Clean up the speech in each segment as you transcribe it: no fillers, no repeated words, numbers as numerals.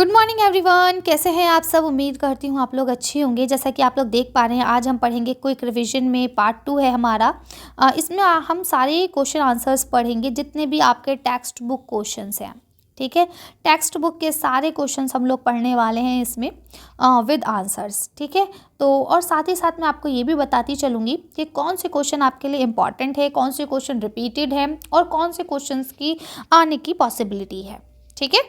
Good morning everyone, कैसे हैं आप सब। उम्मीद करती हूँ आप लोग अच्छे होंगे। जैसा कि आप लोग देख पा रहे हैं, आज हम पढ़ेंगे क्विक रिवीजन में पार्ट 2 है हमारा। इसमें हम सारे क्वेश्चन आंसर्स पढ़ेंगे जितने भी आपके टेक्स्ट बुक क्वेश्चंस हैं। ठीक है, टेक्स्ट बुक के सारे क्वेश्चंस हम लोग पढ़ने वाले हैं इसमें विद आंसर्स। ठीक है, तो और साथ ही साथ मैं आपको ये भी बताती चलूँगी कि कौन से क्वेश्चन आपके लिए इंपॉर्टेंट है, कौन से क्वेश्चन रिपीटेड है और कौन से क्वेश्चन की आने की पॉसिबिलिटी है। ठीक है,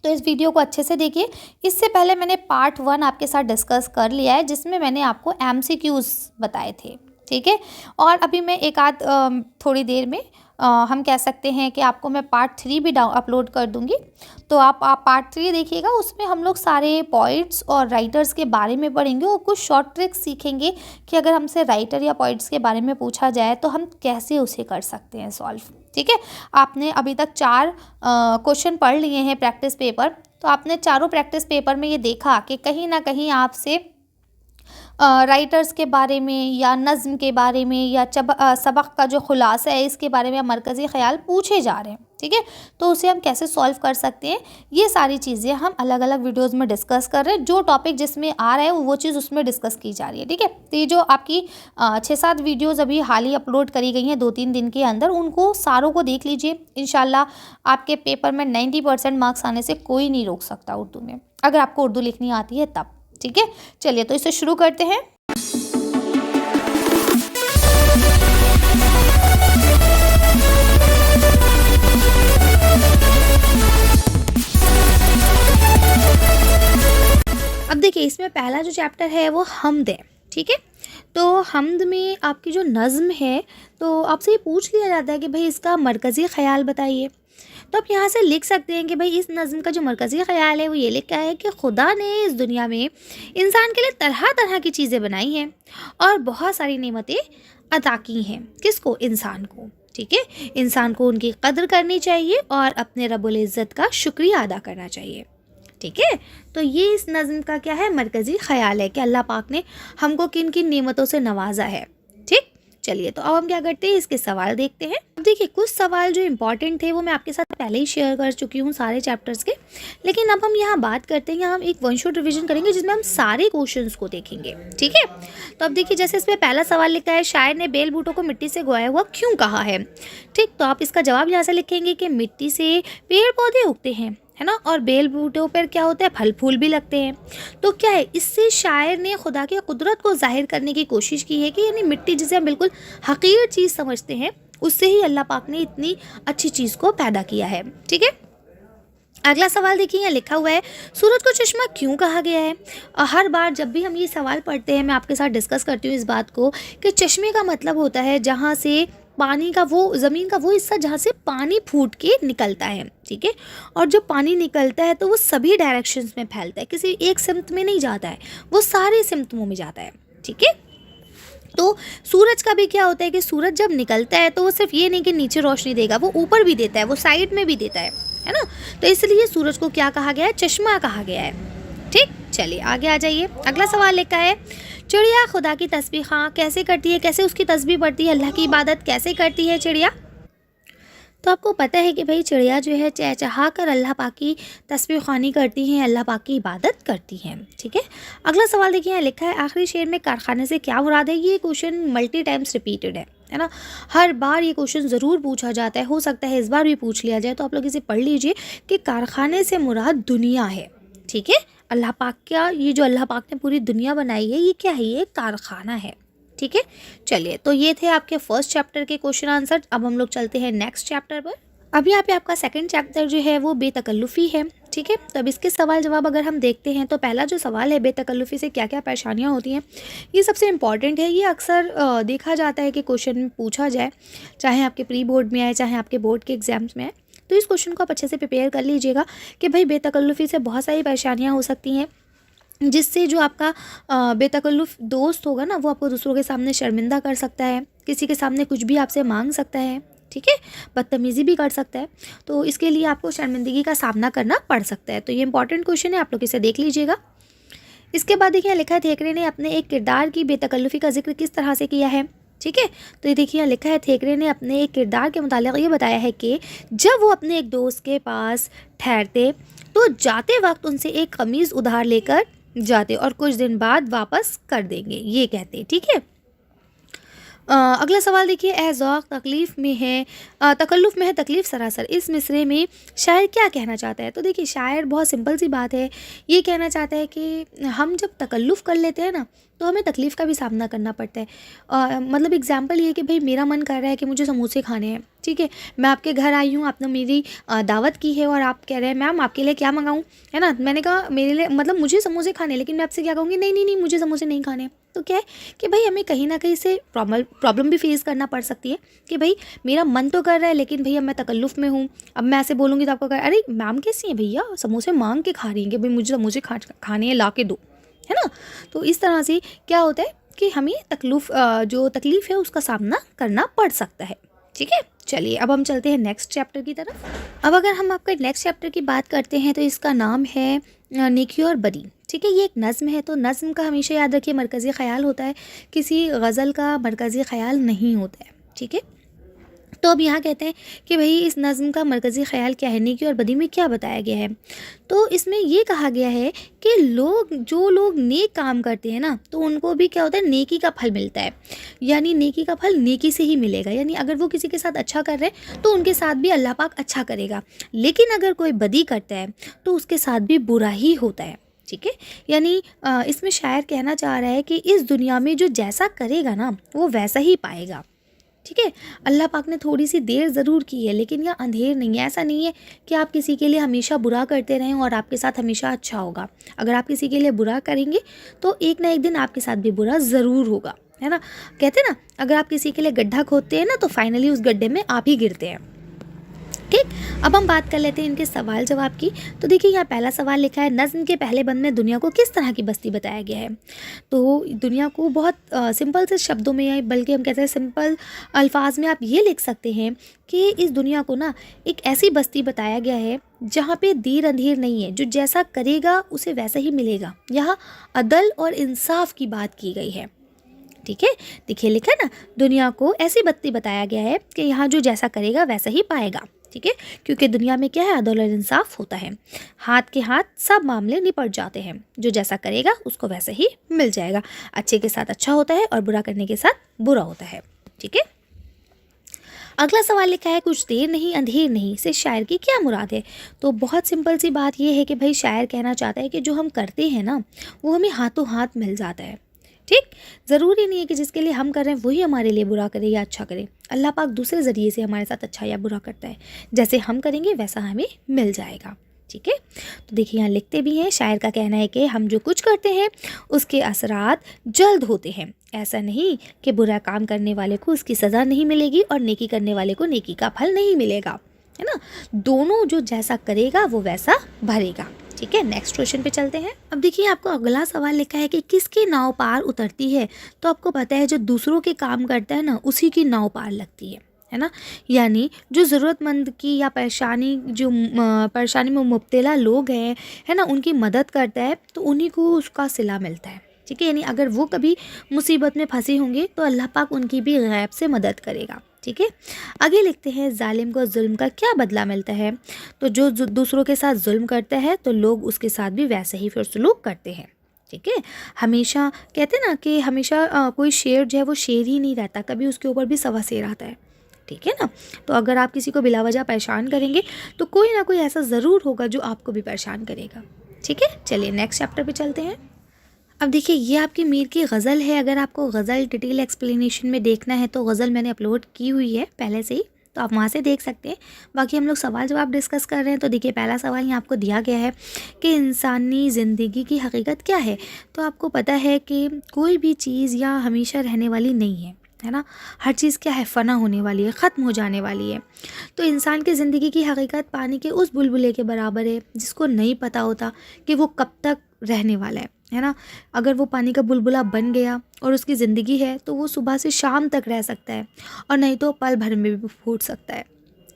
तो इस वीडियो को अच्छे से देखिए। इससे पहले मैंने पार्ट 1 आपके साथ डिस्कस कर लिया है, जिसमें मैंने आपको एमसीक्यूज़ बताए थे। ठीक है, और अभी मैं एक आध थोड़ी देर में हम कह सकते हैं कि आपको मैं पार्ट 3 भी अपलोड कर दूंगी। तो आप पार्ट 3 देखिएगा, उसमें हम लोग सारे पॉइंट्स और राइटर्स के बारे में पढ़ेंगे और कुछ शॉर्ट ट्रिक्स सीखेंगे कि अगर हमसे राइटर या पॉइंट्स के बारे में पूछा जाए तो हम कैसे उसे कर सकते हैं सॉल्व। ठीक है, आपने अभी तक 4 क्वेश्चन पढ़ लिए हैं प्रैक्टिस पेपर, तो आपने चारों प्रैक्टिस पेपर में ये देखा कि कहीं ना कहीं आपसे राइटर्स के बारे में या नज़्म के बारे में या सबक का जो खुलासा है इसके बारे में मरकज़ी ख़याल पूछे जा रहे हैं। ठीक है, तो उसे हम कैसे सॉल्व कर सकते हैं, ये सारी चीज़ें हम अलग अलग वीडियोस में डिस्कस कर रहे हैं। जो टॉपिक जिसमें आ रहा है वो चीज़ उसमें डिस्कस की जा रही है। ठीक है, तो ये जो आपकी 6-7 वीडियोस अभी हाल ही अपलोड करी गई हैं 2-3 दिन के अंदर, उनको सारों को देख लीजिए। इंशाल्लाह आपके पेपर में 90% मार्क्स आने से कोई नहीं रोक सकता उर्दू में, अगर आपको उर्दू लिखनी आती है तब। ठीक है, चलिए तो इसे शुरू करते हैं। अब देखिए, इसमें पहला जो चैप्टर है वो हम्द है। ठीक है, तो हम्द में आपकी जो नज़्म है, तो आपसे ये पूछ लिया जाता है कि भाई इसका मरकज़ी ख़याल बताइए। तो आप यहाँ से लिख सकते हैं कि भाई इस नज़्म का जो मरकज़ी ख़याल है वो ये लिखा है कि खुदा ने इस दुनिया में इंसान के लिए तरह तरह की चीज़ें बनाई हैं और बहुत सारी नेमतें अता की हैं। किसको? इंसान को। ठीक है, इंसान को उनकी कदर करनी चाहिए और अपने रब्बुल इज़्ज़त का शुक्रिया अदा करना चाहिए। ठीक है, तो ये इस नज़्म का क्या है? मरकज़ी ख़याल है कि अल्लाह पाक ने हमको किन किन नेमतों से नवाजा है। ठीक, चलिए तो अब हम क्या करते हैं, इसके सवाल देखते हैं। अब देखिए, कुछ सवाल जो इम्पॉर्टेंट थे वो मैं आपके साथ पहले ही शेयर कर चुकी हूँ सारे चैप्टर्स के, लेकिन अब हम यहाँ बात करते हैं, यहाँ हम एक वन शॉट रिवीजन करेंगे जिसमें हम सारे क्वेश्चंस को देखेंगे। ठीक है, तो अब देखिए, जैसे इसमें पहला सवाल लिखा है, शायर ने बेल बूटों को मिट्टी से गोया हुआ क्यों कहा है। ठीक, तो आप इसका जवाब यहाँ से लिखेंगे कि मिट्टी से पेड़ पौधे उगते हैं, है ना, और बेल बूटों पर क्या होता है, फल फूल भी लगते हैं। तो क्या है, इससे शायर ने खुदा की कुदरत को जाहिर करने की कोशिश की है कि यानी मिट्टी जिसे हम बिल्कुल हकीर चीज़ समझते हैं, उससे ही अल्लाह पाक ने इतनी अच्छी चीज़ को पैदा किया है। ठीक है, अगला सवाल देखिए, यहाँ लिखा हुआ है, सूरज को चश्मा क्यों कहा गया है। हर बार जब भी हम ये सवाल पढ़ते हैं मैं आपके साथ डिस्कस करती हूँ इस बात को कि चश्मे का मतलब होता है जहाँ से पानी का वो ज़मीन का वो हिस्सा जहाँ से पानी फूट के निकलता है। ठीक है, और जब पानी निकलता है तो वो सभी डायरेक्शंस में फैलता है, किसी एक सिमत में नहीं जाता है, वो सारे सिमतों में जाता है। ठीक है, तो सूरज का भी क्या होता है कि सूरज जब निकलता है तो वो सिर्फ ये नहीं कि नीचे रोशनी देगा, वो ऊपर भी देता है, वो साइड में भी देता है ना। तो इसलिए सूरज को क्या कहा गया है? चश्मा कहा गया है। ठीक, चलिए आगे आ जाइए। अगला सवाल लिखा है, चिड़िया खुदा की तस्बीह कैसे करती है, कैसे उसकी तस्बीह पढ़ती है, अल्लाह की इबादत कैसे करती है चिड़िया। तो आपको पता है कि भाई चिड़िया जो है चहचहा कर अल्लाह पाक की तस्बीह ख़्वानी करती हैं, अल्लाह पाक की इबादत करती हैं। ठीक है, अगला सवाल देखिए, यहाँ लिखा है, आखिरी शेर में कारखाने से क्या मुराद है। ये क्वेश्चन मल्टी टाइम्स रिपीटेड है ना, हर बार ये क्वेश्चन ज़रूर पूछा जाता है, हो सकता है इस बार भी पूछ लिया जाए। तो आप लोग इसे पढ़ लीजिए कि कारखाने से मुराद दुनिया है। ठीक है, अल्लाह पाक का ये जो अल्लाह पाक ने पूरी दुनिया बनाई है, ये क्या है? ये कारखाना है। ठीक है, चलिए तो ये थे आपके फर्स्ट चैप्टर के क्वेश्चन आंसर। अब हम लोग चलते हैं नेक्स्ट चैप्टर पर। अब यहाँ पे आपका सेकंड चैप्टर जो है वो बेतकल्लुफ़ी है। ठीक है, तो अब इसके सवाल जवाब अगर हम देखते हैं तो पहला जो सवाल है, बेतकल्लुफ़ी से क्या क्या परेशानियाँ होती हैं, ये सबसे इम्पॉर्टेंट है। ये अक्सर देखा जाता है कि क्वेश्चन में पूछा जाए, चाहे आपके प्री बोर्ड में आए चाहे आपके बोर्ड के एग्जाम्स में आए। तो इस क्वेश्चन को आप अच्छे से प्रिपेयर कर लीजिएगा कि भाई बेतकल्लुफ़ी से बहुत सारी परेशानियाँ हो सकती हैं, जिससे जो आपका बेतकल्लुफ़ दोस्त होगा ना, वो आपको दूसरों के सामने शर्मिंदा कर सकता है, किसी के सामने कुछ भी आपसे मांग सकता है। ठीक है, बदतमीज़ी भी कर सकता है, तो इसके लिए आपको शर्मिंदगी का सामना करना पड़ सकता है। तो ये इंपॉर्टेंट क्वेश्चन है, आप लोग इसे देख लीजिएगा। इसके बाद देखिए, लिखा है, थेकरे ने अपने एक किरदार की बेतकल्लुफ़ी का जिक्र किस तरह से किया है। ठीक है, तो ये देखिए, लिखा है, थेकरे ने अपने एक किरदार के मुतालिक ये बताया है कि जब वो अपने एक दोस्त के पास ठहरते तो जाते वक्त उनसे एक कमीज़ उधार लेकर जाते और कुछ दिन बाद वापस कर देंगे, ये कहते। ठीक है। अगला सवाल देखिए, ए ज़ौक़ तकलीफ़ में है तकल्लुफ़ में है तकलीफ़ सरासर, इस मिसरे में शायर क्या कहना चाहता है? तो देखिए शायर बहुत सिंपल सी बात है, ये कहना चाहता है कि हम जब तकल्लुफ़ कर लेते हैं ना तो हमें तकलीफ़ का भी सामना करना पड़ता है। मतलब एग्ज़ाम्पल ये है कि भाई मेरा मन कर रहा है कि मुझे समोसे खाने हैं, ठीक है, मैं आपके घर आई हूँ, आपने मेरी दावत की है और आप कह रहे हैं मैम आपके लिए क्या मंगाऊँ, है ना। मैंने कहा मेरे लिए मतलब मुझे समोसे खाने, लेकिन मैं आपसे क्या कहूँगी, नहीं नहीं नहीं मुझे समोसे नहीं खाने। तो क्या है कि भाई हमें कहीं ना कहीं से प्रॉब्लम भी फेस करना पड़ सकती है कि भाई मेरा मन तो कर रहा है लेकिन भैया मैं तकल्लुफ़ में हूँ। अब मैं ऐसे बोलूँगी तो आपको कहे अरे मैम कैसी हैं भैया, समोसे मांग के खा रही हैं कि भाई मुझे समोसे खाने हैं, ला के दो, है ना। तो इस तरह से क्या होता है कि हमें जो तकलीफ़ है उसका सामना करना पड़ सकता है। ठीक है, चलिए अब हम चलते हैं नेक्स्ट चैप्टर की तरफ। अब अगर हम आपके नेक्स्ट चैप्टर की बात करते हैं तो इसका नाम है नेकी और बदी। ठीक है, ये एक नज़्म है। तो नज़्म का हमेशा याद रखिए मरकज़ी ख़याल होता है, किसी गज़ल का मरकज़ी ख़याल नहीं होता है। ठीक है, तो अब यहाँ कहते हैं कि भाई इस नज़्म का मरकज़ी ख़याल क्या है, नेकी और बदी में क्या बताया गया है। तो इसमें ये कहा गया है कि जो लोग नेक काम करते हैं ना तो उनको भी क्या होता है, नेकी का फल मिलता है, यानी नेकी का फल नेकी से ही मिलेगा। यानी अगर वो किसी के साथ अच्छा कर रहे हैं तो उनके साथ भी अल्लाह पाक अच्छा करेगा, लेकिन अगर कोई बदी करता है तो उसके साथ भी बुरा ही होता है। ठीक है, यानी इसमें शायर कहना चाह रहा है कि इस दुनिया में जो जैसा करेगा ना वो वैसा ही पाएगा। ठीक है, अल्लाह पाक ने थोड़ी सी देर ज़रूर की है लेकिन यह अंधेर नहीं है। ऐसा नहीं है कि आप किसी के लिए हमेशा बुरा करते रहें और आपके साथ हमेशा अच्छा होगा। अगर आप किसी के लिए बुरा करेंगे तो एक ना एक दिन आपके साथ भी बुरा ज़रूर होगा, है ना। कहते हैं ना, अगर आप किसी के लिए गड्ढा खोदते हैं ना तो फाइनली उस गड्ढे में आप ही गिरते हैं। ठीक, अब हम बात कर लेते हैं इनके सवाल जवाब की। तो देखिए यहाँ पहला सवाल लिखा है, नज़्म के पहले बंद में दुनिया को किस तरह की बस्ती बताया गया है। तो दुनिया को बहुत सिंपल से शब्दों में, बल्कि हम कहते हैं सिंपल अल्फाज में आप ये लिख सकते हैं कि इस दुनिया को ना एक ऐसी बस्ती बताया गया है जहाँ पे देर अंधेर नहीं है, जो जैसा करेगा उसे वैसा ही मिलेगा। यहाँ अदल और इंसाफ की बात की गई है। ठीक है, देखिए लिखा है ना, दुनिया को ऐसी बस्ती बताया गया है कि यहाँ जो जैसा करेगा वैसा ही पाएगा। ठीक है, क्योंकि दुनिया में क्या है, अदल और इंसाफ होता है, हाथ के हाथ सब मामले निपट जाते हैं, जो जैसा करेगा उसको वैसा ही मिल जाएगा। अच्छे के साथ अच्छा होता है और बुरा करने के साथ बुरा होता है। ठीक है, अगला सवाल लिखा है, कुछ देर नहीं अंधेर नहीं से शायर की क्या मुराद है। तो बहुत सिंपल सी बात यह है कि भाई शायर कहना चाहता है कि जो हम करते हैं ना वो हमें हाथों हाथ मिल जाता है। ठीक, ज़रूरी नहीं है कि जिसके लिए हम कर रहे हैं वही हमारे लिए बुरा करे या अच्छा करे। अल्लाह पाक दूसरे ज़रिए से हमारे साथ अच्छा या बुरा करता है, जैसे हम करेंगे वैसा हमें मिल जाएगा। ठीक है, तो देखिए यहाँ लिखते भी हैं, शायर का कहना है कि हम जो कुछ करते हैं उसके असरात जल्द होते हैं। ऐसा नहीं कि बुरा काम करने वाले को उसकी सज़ा नहीं मिलेगी और नेकी करने वाले को नेकी का फल नहीं मिलेगा, है ना। दोनों जो जैसा करेगा वो वैसा भरेगा। ठीक है, नेक्स्ट क्वेश्चन पे चलते हैं। अब देखिए आपको अगला सवाल लिखा है कि किसकी नाव पार उतरती है। तो आपको पता है जो दूसरों के काम करता है ना उसी की नाव पार लगती है ना। यानी जो ज़रूरतमंद की या परेशानी में मुब्तला लोग हैं, है ना, उनकी मदद करता है तो उन्हीं को उसका सिला मिलता है। ठीक है, यानी अगर वो कभी मुसीबत में फंसे होंगे तो अल्लाह पाक उनकी भी गैब से मदद करेगा। ठीक है, आगे लिखते हैं, जालिम को जुल्म का क्या बदला मिलता है। तो जो दूसरों के साथ जुल्म करता है तो लोग उसके साथ भी वैसे ही फिर सलूक करते हैं। ठीक है, हमेशा कहते हैं ना कि हमेशा कोई शेर जो है वो शेर ही नहीं रहता, कभी उसके ऊपर भी सवा शेर आता है। ठीक है ना, तो अगर आप किसी को बिलावजह परेशान करेंगे तो कोई ना कोई ऐसा ज़रूर होगा जो आपको भी परेशान करेगा। ठीक है, चलिए नेक्स्ट चैप्टर पे चलते हैं। अब देखिए ये आपकी मीर की गज़ल है। अगर आपको गज़ल डिटेल एक्सप्लेनेशन में देखना है तो गज़ल मैंने अपलोड की हुई है पहले से ही, तो आप वहाँ से देख सकते हैं। बाकी हम लोग सवाल जवाब डिस्कस कर रहे हैं। तो देखिए पहला सवाल यहाँ आपको दिया गया है कि इंसानी ज़िंदगी की हकीकत क्या है। तो आपको पता है कि कोई भी चीज़ या हमेशा रहने वाली नहीं है ना। हर चीज़ क्या है, फ़ना होने वाली है, ख़त्म हो जाने वाली है। तो इंसान की ज़िंदगी की हकीकत पानी के उस बुलबुले के बराबर है जिसको नहीं पता होता कि वो कब तक रहने वाला है ना। अगर वो पानी का बुलबुला बन गया और उसकी ज़िंदगी है तो वो सुबह से शाम तक रह सकता है और नहीं तो पल भर में भी फूट सकता है।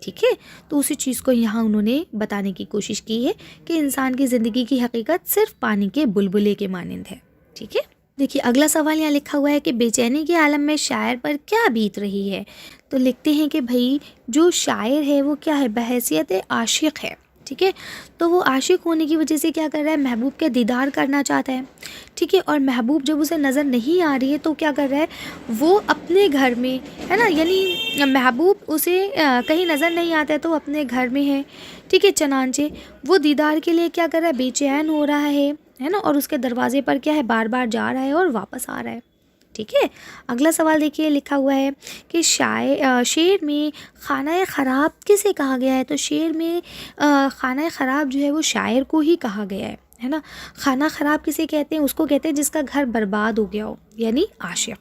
ठीक है, तो उसी चीज़ को यहाँ उन्होंने बताने की कोशिश की है कि इंसान की ज़िंदगी की हकीकत सिर्फ पानी के बुलबुले के मानंद है। ठीक है, देखिए अगला सवाल यहाँ लिखा हुआ है कि बेचैनी के आलम में शायर पर क्या बीत रही है। तो लिखते हैं कि भाई जो शायर है वो क्या है, बहैसियत आशिक़ है। ठीक है। तो वो आशिक होने की वजह से क्या कर रहा है, महबूब का दीदार करना चाहता है, ठीक है। और महबूब जब उसे नज़र नहीं आ रही है तो क्या कर रहा है, वो अपने घर में है ना, यानी महबूब उसे कहीं नज़र नहीं आता है तो वो अपने घर में है, ठीक है। चनांचे वो दीदार के लिए क्या कर रहा है, बेचैन हो रहा है ना, और उसके दरवाजे पर क्या है, बार बार जा रहा है और वापस आ रहा है, ठीक है। अगला सवाल देखिए, लिखा हुआ है कि शेर में खाना ख़राब किसे कहा गया है। तो शेर में खाना ख़राब जो है वो शायर को ही कहा गया है ना। खाना ख़राब किसे कहते हैं, उसको कहते हैं जिसका घर बर्बाद हो गया हो, यानी आशिक,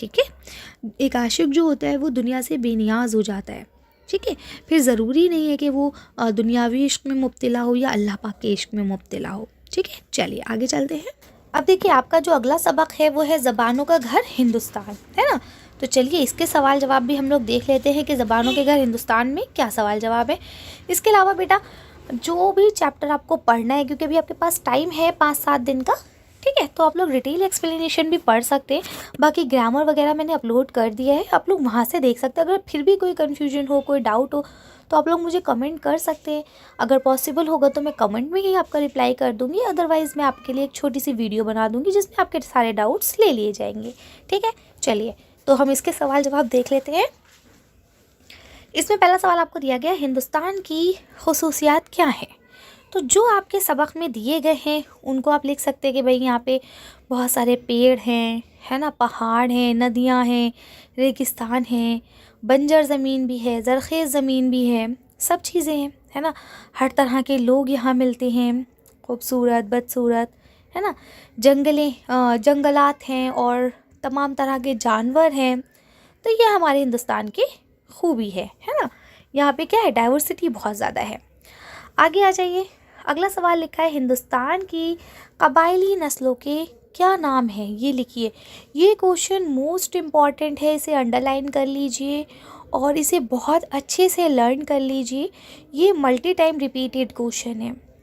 ठीक है। एक आशिक जो होता है वो दुनिया से बेनियाज हो जाता है, ठीक है। फिर ज़रूरी नहीं है कि वो दुनियावी इश्क में मुब्तला हो या अल्लाह पाक के इश्क में मुब्तला हो, ठीक है। चलिए आगे चलते हैं। अब देखिए आपका जो अगला सबक है वो है ज़बानों का घर हिंदुस्तान, है ना। तो चलिए इसके सवाल जवाब भी हम लोग देख लेते हैं कि ज़बानों के घर हिंदुस्तान में क्या सवाल जवाब है। इसके अलावा बेटा जो भी चैप्टर आपको पढ़ना है, क्योंकि अभी आपके पास टाइम है 5-7 दिन का, ठीक है, तो आप लोग डिटेल एक्सप्लेनेशन भी पढ़ सकते हैं। बाकी ग्रामर वगैरह मैंने अपलोड कर दिया है, आप लोग वहाँ से देख सकते हैं। अगर फिर भी कोई कन्फ्यूजन हो, कोई डाउट हो तो आप लोग मुझे कमेंट कर सकते हैं। अगर पॉसिबल होगा तो मैं कमेंट में ही आपका रिप्लाई कर दूंगी, अदरवाइज़ मैं आपके लिए एक छोटी सी वीडियो बना दूंगी जिसमें आपके सारे डाउट्स ले लिए जाएंगे, ठीक है। चलिए तो हम इसके सवाल जवाब देख लेते हैं। इसमें पहला सवाल आपको दिया गया, हिंदुस्तान की खुसूसियात क्या है। तो जो आपके सबक में दिए गए हैं उनको आप लिख सकते हैं कि भाई यहाँ पे बहुत सारे पेड़ हैं, है ना, पहाड़ हैं, नदियाँ हैं, रेगिस्तान हैं, बंजर ज़मीन भी है, ज़रख़ेज़ ज़मीन भी है, सब चीज़ें हैं, है ना। हर तरह के लोग यहाँ मिलते हैं, खूबसूरत बदसूरत, है ना। जंगलात हैं और तमाम तरह के जानवर हैं। तो ये हमारे हिंदुस्तान की खूबी है ना। यहाँ पे क्या है, डाइवर्सिटी बहुत ज़्यादा है। आगे आ जाइए, अगला सवाल लिखा है, हिंदुस्तान की कबायली नस्लों के क्या नाम है, ये लिखिए। ये क्वेश्चन मोस्ट इम्पॉर्टेंट है, इसे अंडरलाइन कर लीजिए और इसे बहुत अच्छे से लर्न कर लीजिए। ये मल्टी टाइम रिपीटेड क्वेश्चन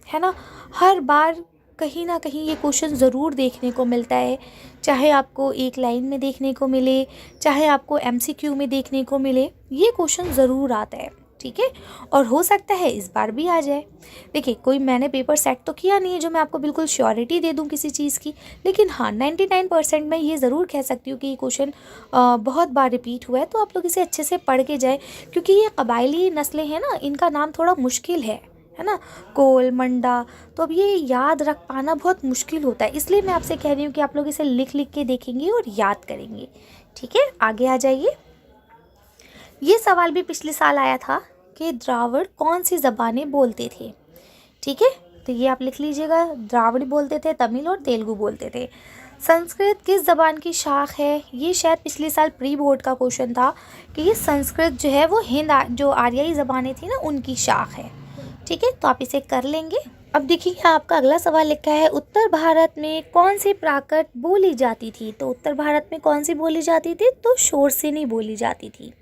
है ना। हर बार कहीं ना कहीं ये क्वेश्चन ज़रूर देखने को मिलता है, चाहे आपको एक लाइन में देखने को मिले, चाहे आपको एमसीक्यू में देखने को मिले, ये क्वेश्चन ज़रूर आता है, ठीक है। और हो सकता है इस बार भी आ जाए। देखिए कोई मैंने पेपर सेट तो किया नहीं है जो मैं आपको बिल्कुल श्योरिटी दे दूं किसी चीज़ की, लेकिन हाँ 99% मैं ये ज़रूर कह सकती हूँ कि ये क्वेश्चन बहुत बार रिपीट हुआ है। तो आप लोग इसे अच्छे से पढ़ के जाए, क्योंकि ये कबायली नस्लें हैं ना, इनका नाम थोड़ा मुश्किल है ना, कोल मंडा। तो अब ये याद रख पाना बहुत मुश्किल होता है, इसलिए मैं आपसे कह रही हूँ कि आप लोग इसे लिख लिख के देखेंगे और याद करेंगे, ठीक है। आगे आ जाइए। ये सवाल भी पिछले साल आया था कि द्राविड़ कौन सी ज़बानें बोलते थे, ठीक है। तो ये आप लिख लीजिएगा, द्राविड़ बोलते थे, तमिल और तेलुगु बोलते थे। संस्कृत किस ज़बान की शाख है, ये शायद पिछले साल प्री बोर्ड का क्वेश्चन था कि ये संस्कृत जो है वो जो आर्याई ज़बानें थी ना उनकी शाख है, ठीक है। तो आप इसे कर लेंगे। अब देखिए आपका अगला सवाल लिखा है, उत्तर भारत में कौन सी प्राकृत बोली जाती थी। तो उत्तर भारत में कौन सी बोली जाती थी, तो शोरसेनी बोली जाती थी,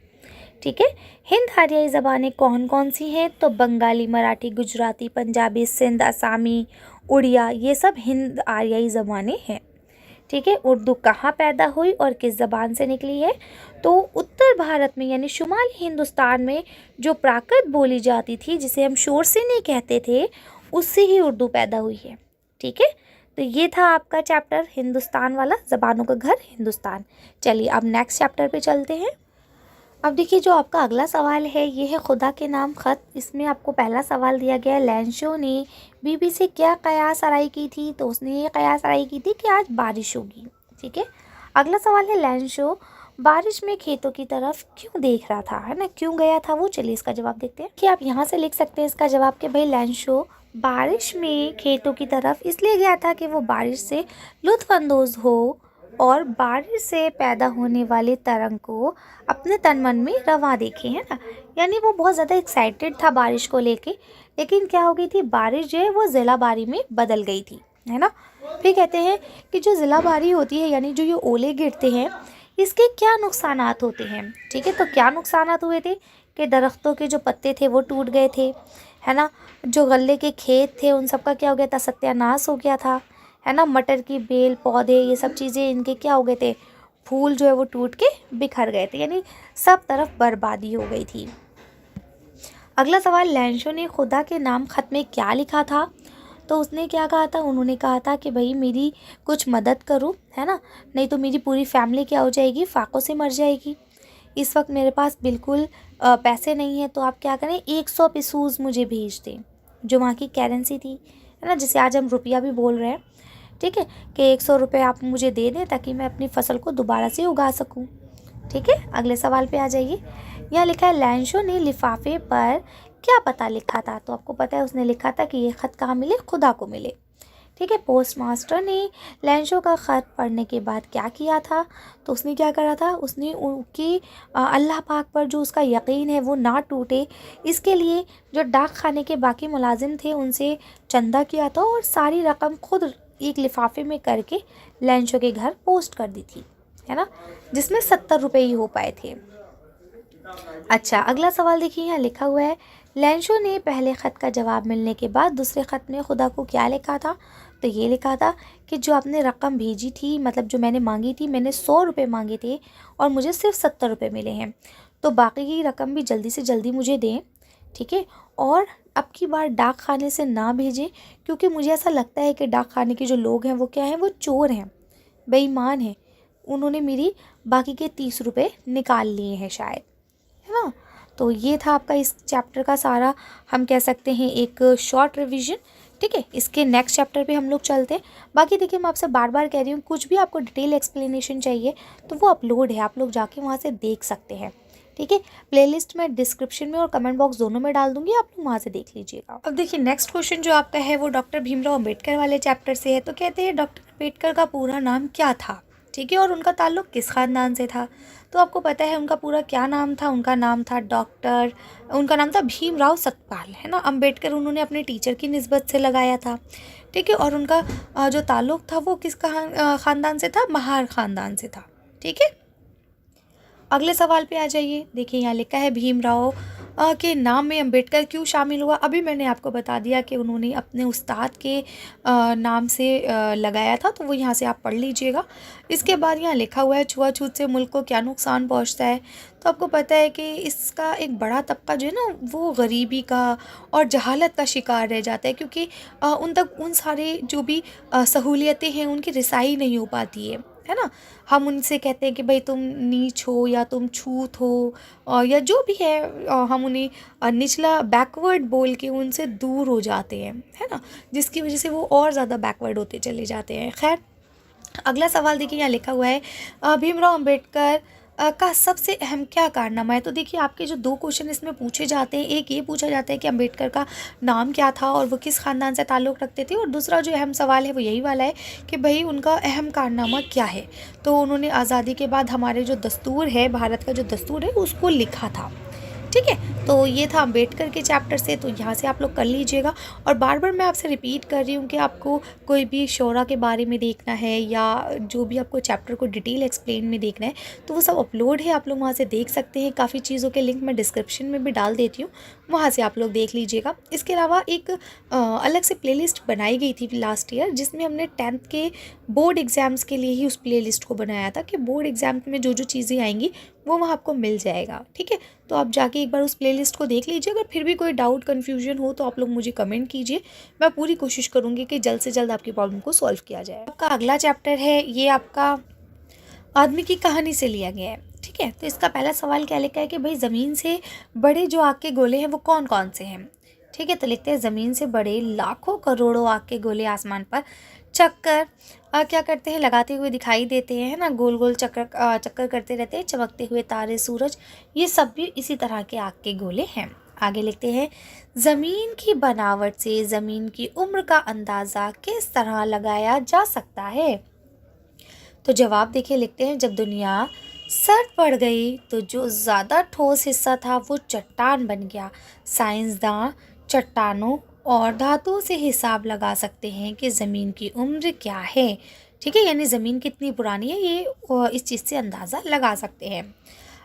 ठीक है। हिंद आर्याई ज़बानें कौन कौन सी हैं, तो बंगाली, मराठी, गुजराती, पंजाबी, सिंध, असामी, उड़िया, ये सब हिंद आर्याई ज़बानें हैं, ठीक है। उर्दू कहाँ पैदा हुई और किस ज़बान से निकली है, तो उत्तर भारत में यानी शुमाली हिंदुस्तान में जो प्राकृत बोली जाती थी जिसे हम शोरसेनी कहते थे, उससे ही उर्दू पैदा हुई है, ठीक है। तो ये था आपका चैप्टर हिंदुस्तान वाला, ज़बानों का घर हिंदुस्तान। चलिए अब नेक्स्ट चैप्टर पे चलते हैं। अब देखिए जो आपका अगला सवाल है ये है खुदा के नाम ख़त। इसमें आपको पहला सवाल दिया गया है, लैंशो ने बीबी से क्या कयास आराई की थी। तो उसने ये कयास आराई की थी कि आज बारिश होगी, ठीक है। अगला सवाल है, लैंशो बारिश में खेतों की तरफ क्यों देख रहा था, है ना, क्यों गया था वो। चलिए इसका जवाब देखते हैं कि आप यहाँ से लिख सकते हैं इसका जवाब कि भाई लैंशो बारिश में खेतों की तरफ इसलिए गया था कि वो बारिश से लुत्फ़अंदोज़ हो और बारिश से पैदा होने वाले तरंग को अपने तन मन में रवा देखे, है ना। यानी वो बहुत ज़्यादा एक्साइटेड था बारिश को लेके, लेकिन क्या हो गई थी, बारिश जो है वो ज़िलाबारी में बदल गई थी, है ना। फिर कहते हैं कि जो ज़िलाबारी होती है यानी जो ये ओले गिरते हैं इसके क्या नुकसानात होते हैं, ठीक है। तो क्या नुकसानात हुए थे कि दरख्तों के जो पत्ते थे वो टूट गए थे, है ना। जो गल्ले के खेत थे उन सब का क्या हो गया था, सत्यानाश हो गया था, है ना। मटर की बेल, पौधे, ये सब चीज़ें इनके क्या हो गए थे, फूल जो है वो टूट के बिखर गए थे, यानी सब तरफ बर्बादी हो गई थी। अगला सवाल, लैंशो ने खुदा के नाम खत में क्या लिखा था? तो उसने क्या कहा था? उन्होंने कहा था कि भाई मेरी कुछ मदद करो, है ना, नहीं तो मेरी पूरी फैमिली क्या हो जाएगी, फाकों से मर जाएगी। इस वक्त मेरे पास बिल्कुल पैसे नहीं है, तो आप क्या करें, 100 पेसूस मुझे भेज दें, जो वहाँ की करेंसी थी, है ना, जिसे आज हम रुपया भी बोल रहे हैं। ठीक है, कि 100 रुपये आप मुझे दे दें ताकि मैं अपनी फसल को दोबारा से उगा सकूं। ठीक है, अगले सवाल पे आ जाइए। यहाँ लिखा है, लैंशो ने लिफाफे पर क्या पता लिखा था? तो आपको पता है उसने लिखा था कि ये ख़त कहाँ मिले, खुदा को मिले। ठीक है, पोस्ट मास्टर ने लैंशो का ख़त पढ़ने के बाद क्या किया था? तो उसने क्या करा था, उसने उनकी अल्लाह पाक पर जो उसका यकीन है वो ना टूटे, इसके लिए जो डाक खाने के बाकी मुलाजिम थे उनसे चंदा किया था और सारी रकम खुद एक लिफाफे में करके लैंशो के घर पोस्ट कर दी थी, है ना, जिसमें 70 रुपये ही हो पाए थे। अच्छा, अगला सवाल देखिए, यहाँ लिखा हुआ है, लैंशो ने पहले ख़त का जवाब मिलने के बाद दूसरे ख़त में खुदा को क्या लिखा था? तो ये लिखा था कि जो आपने रकम भेजी थी, मतलब जो मैंने मांगी थी, मैंने 100 रुपये मांगे थे और मुझे सिर्फ 70 रुपये मिले हैं, तो बाकी की रकम भी जल्दी से जल्दी मुझे दें। ठीक है, और अब की बार डाक खाने से ना भेजें, क्योंकि मुझे ऐसा लगता है कि डाक खाने के जो लोग हैं वो क्या हैं, वो चोर हैं, बेईमान हैं, उन्होंने मेरी बाकी के 30 रुपये निकाल लिए हैं शायद, है ना। तो ये था आपका इस चैप्टर का सारा, हम कह सकते हैं एक शॉर्ट रिवीजन। ठीक है, इसके नेक्स्ट चैप्टर पे हम लोग चलते हैं। बाकी देखिए, मैं आपसे बार बार कह रही हूँ, कुछ भी आपको डिटेल एक्सप्लेनेशन चाहिए तो वो अपलोड है, आप लोग जाके वहाँ से देख सकते हैं। ठीक है, प्लेलिस्ट में डिस्क्रिप्शन में और कमेंट बॉक्स दोनों में डाल दूंगी, आप लोग वहाँ से देख लीजिएगा। अब देखिए, नेक्स्ट क्वेश्चन जो आपका है वो डॉक्टर भीमराव अम्बेडकर वाले चैप्टर से है। तो कहते हैं, डॉक्टर अम्बेडकर का पूरा नाम क्या था? ठीक है, और उनका ताल्लुक़ किस ख़ानदान से था? तो आपको पता है उनका पूरा क्या नाम था? उनका नाम था उनका नाम था भीमराव सतपाल, है ना। अम्बेडकर उन्होंने अपने टीचर की निस्बत से लगाया था। ठीक है, और उनका जो ताल्लुक़ था वो किस ख़ानदान से था? महार ख़ानदान से था। ठीक है, अगले सवाल पे आ जाइए। देखिए, यहाँ लिखा है, भीमराव के नाम में अम्बेडकर क्यों शामिल हुआ? अभी मैंने आपको बता दिया कि उन्होंने अपने उस्ताद के नाम से लगाया था, तो वो यहाँ से आप पढ़ लीजिएगा। इसके बाद यहाँ लिखा हुआ है, छुआछूत से मुल्क को क्या नुकसान पहुँचता है? तो आपको पता है कि इसका एक बड़ा तबका जो है ना, वो गरीबी का और जहालत का शिकार रह जाता है, क्योंकि उन तक उन सारे जो भी सहूलियतें हैं उनकी रसाई नहीं हो पाती है ना। हम उनसे कहते हैं कि भाई तुम नीच हो या तुम छूत हो, या जो भी है, हम उन्हें निचला बैकवर्ड बोल के उनसे दूर हो जाते हैं, है ना, जिसकी वजह से वो और ज़्यादा बैकवर्ड होते चले जाते हैं। खैर, अगला सवाल देखिए, यहाँ लिखा हुआ है, भीमराव अम्बेडकर का सबसे अहम क्या कारनामा है? तो देखिए, आपके जो 2 क्वेश्चन इसमें पूछे जाते हैं, एक ये पूछा जाता है कि अम्बेडकर का नाम क्या था और वो किस ख़ानदान से ताल्लुक़ रखते थे, और दूसरा जो अहम सवाल है वो यही वाला है कि भाई उनका अहम कारनामा क्या है। तो उन्होंने आज़ादी के बाद हमारे जो दस्तूर है, भारत का जो दस्तूर है, उसको लिखा था। ठीक है, तो ये था अम्बेडकर के चैप्टर से, तो यहाँ से आप लोग कर लीजिएगा। और बार बार मैं आपसे रिपीट कर रही हूँ कि आपको कोई भी शोरा के बारे में देखना है या जो भी आपको चैप्टर को डिटेल एक्सप्लेन में देखना है, तो वो सब अपलोड है, आप लोग वहाँ से देख सकते हैं। काफ़ी चीज़ों के लिंक मैं डिस्क्रिप्शन में भी डाल देती हूँ, वहाँ से आप लोग देख लीजिएगा। इसके अलावा एक अलग से प्लेलिस्ट बनाई गई थी लास्ट ईयर, जिसमें हमने 10th के बोर्ड एग्ज़ाम्स के लिए ही उस प्लेलिस्ट को बनाया था, कि बोर्ड एग्ज़ाम में जो जो चीज़ें आएंगी वो वहाँ आपको मिल जाएगा। ठीक है, तो आप जाके एक बार उस प्लेलिस्ट को देख लीजिए। अगर फिर भी कोई डाउट कन्फ्यूजन हो तो आप लोग मुझे कमेंट कीजिए, मैं पूरी कोशिश करूँगी कि जल्द से जल्द आपकी प्रॉब्लम को सॉल्व किया जाए। आपका अगला चैप्टर है, ये आपका आदमी की कहानी से लिया गया है। ठीक है, तो इसका पहला सवाल क्या लिखा है कि भाई ज़मीन से बड़े जो आग के गोले हैं वो कौन कौन से हैं? ठीक है, तो लिखते हैं, ज़मीन से बड़े लाखों करोड़ों आग के गोले आसमान पर चक्कर क्या करते हैं, लगाते हुए दिखाई देते हैं, है ना, गोल गोल चक्कर करते रहते हैं, चमकते हुए तारे, सूरज, ये सब भी इसी तरह के आग के गोले हैं। आगे लिखते हैं, ज़मीन की बनावट से ज़मीन की उम्र का अंदाज़ा किस तरह लगाया जा सकता है? तो जवाब देखिए, लिखते हैं, जब दुनिया सर्द पड़ गई तो जो ज़्यादा ठोस हिस्सा था वो चट्टान बन गया। साइंसदान चट्टानों और धातुओं से हिसाब लगा सकते हैं कि ज़मीन की उम्र क्या है। ठीक है, यानी ज़मीन कितनी पुरानी है, ये इस चीज़ से अंदाज़ा लगा सकते हैं।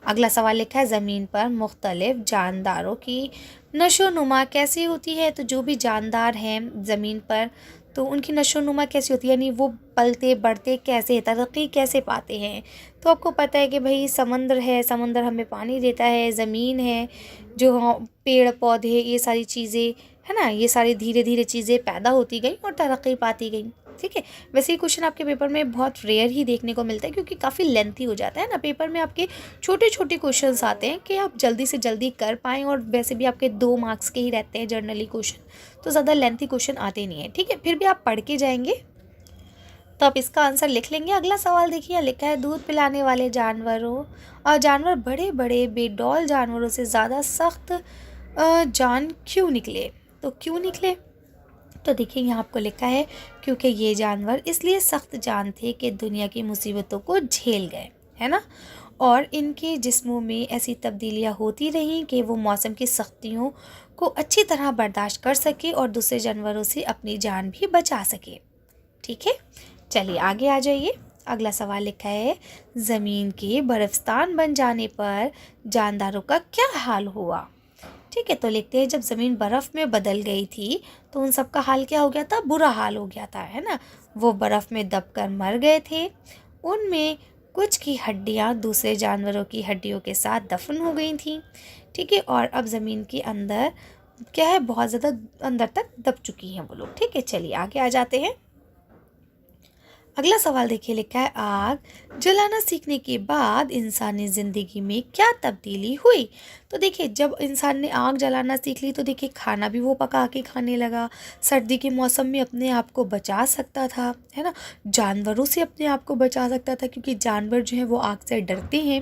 अगला सवाल लिखा है, ज़मीन पर मुख्तलिफ जानदारों की नशो नुमा कैसी होती है, तो जो भी जानदार हैं ज़मीन पर तो उनकी नशो नुमा कैसी होती है, यानी वो पलते बढ़ते कैसे हैं, तरक्की कैसे पाते हैं। तो आपको पता है कि भाई समंदर है, समंदर हमें पानी देता है, ज़मीन है जो पेड़ पौधे ये सारी चीज़ें है ना, ये सारी धीरे धीरे चीज़ें पैदा होती गई और तरक्की पाती गई। ठीक है, वैसे ये क्वेश्चन आपके पेपर में बहुत रेयर ही देखने को मिलता है क्योंकि काफ़ी लेंथी हो जाता है ना। पेपर में आपके छोटे छोटे क्वेश्चंस आते हैं कि आप जल्दी से जल्दी कर पाएँ, और वैसे भी आपके 2 मार्क्स के ही रहते हैं जनरली क्वेश्चन, तो ज़्यादा लेंथी क्वेश्चन आते नहीं हैं। ठीक है, फिर भी आप पढ़ के जाएंगे तो आप इसका आंसर लिख लेंगे। अगला सवाल देखिए, लिखा है दूध पिलाने वाले जानवरों और जानवर बड़े बड़े बेडौल जानवरों से ज़्यादा सख्त जान क्यों निकले। तो क्यों निकले, तो देखिए यहाँ आपको लिखा है क्योंकि ये जानवर इसलिए सख्त जान थे कि दुनिया की मुसीबतों को झेल गए, है ना, और इनके जिस्मों में ऐसी तब्दीलियाँ होती रहीं कि वो मौसम की सख्तियों को अच्छी तरह बर्दाश्त कर सके और दूसरे जानवरों से अपनी जान भी बचा सके। ठीक है, चलिए आगे आ जाइए। अगला सवाल लिखा है, ज़मीन के बर्फस्तान बन जाने पर जानदारों का क्या हाल हुआ। ठीक है, तो लिखते हैं जब ज़मीन बर्फ़ में बदल गई थी तो उन सब का हाल क्या हो गया था, बुरा हाल हो गया था, है ना। वो बर्फ़ में दबकर मर गए थे। उनमें कुछ की हड्डियाँ दूसरे जानवरों की हड्डियों के साथ दफन हो गई थी। ठीक है, और अब ज़मीन के अंदर क्या है, बहुत ज़्यादा अंदर तक दब चुकी हैं वो लोग। ठीक है, चलिए आगे आ जाते हैं। अगला सवाल देखिए, लिखा है आग जलाना सीखने के बाद इंसानी ज़िंदगी में क्या तब्दीली हुई। तो देखिए जब इंसान ने आग जलाना सीख ली तो देखिए खाना भी वो पका के खाने लगा, सर्दी के मौसम में अपने आप को बचा सकता था, है ना, जानवरों से अपने आप को बचा सकता था क्योंकि जानवर जो है वो आग से डरते हैं।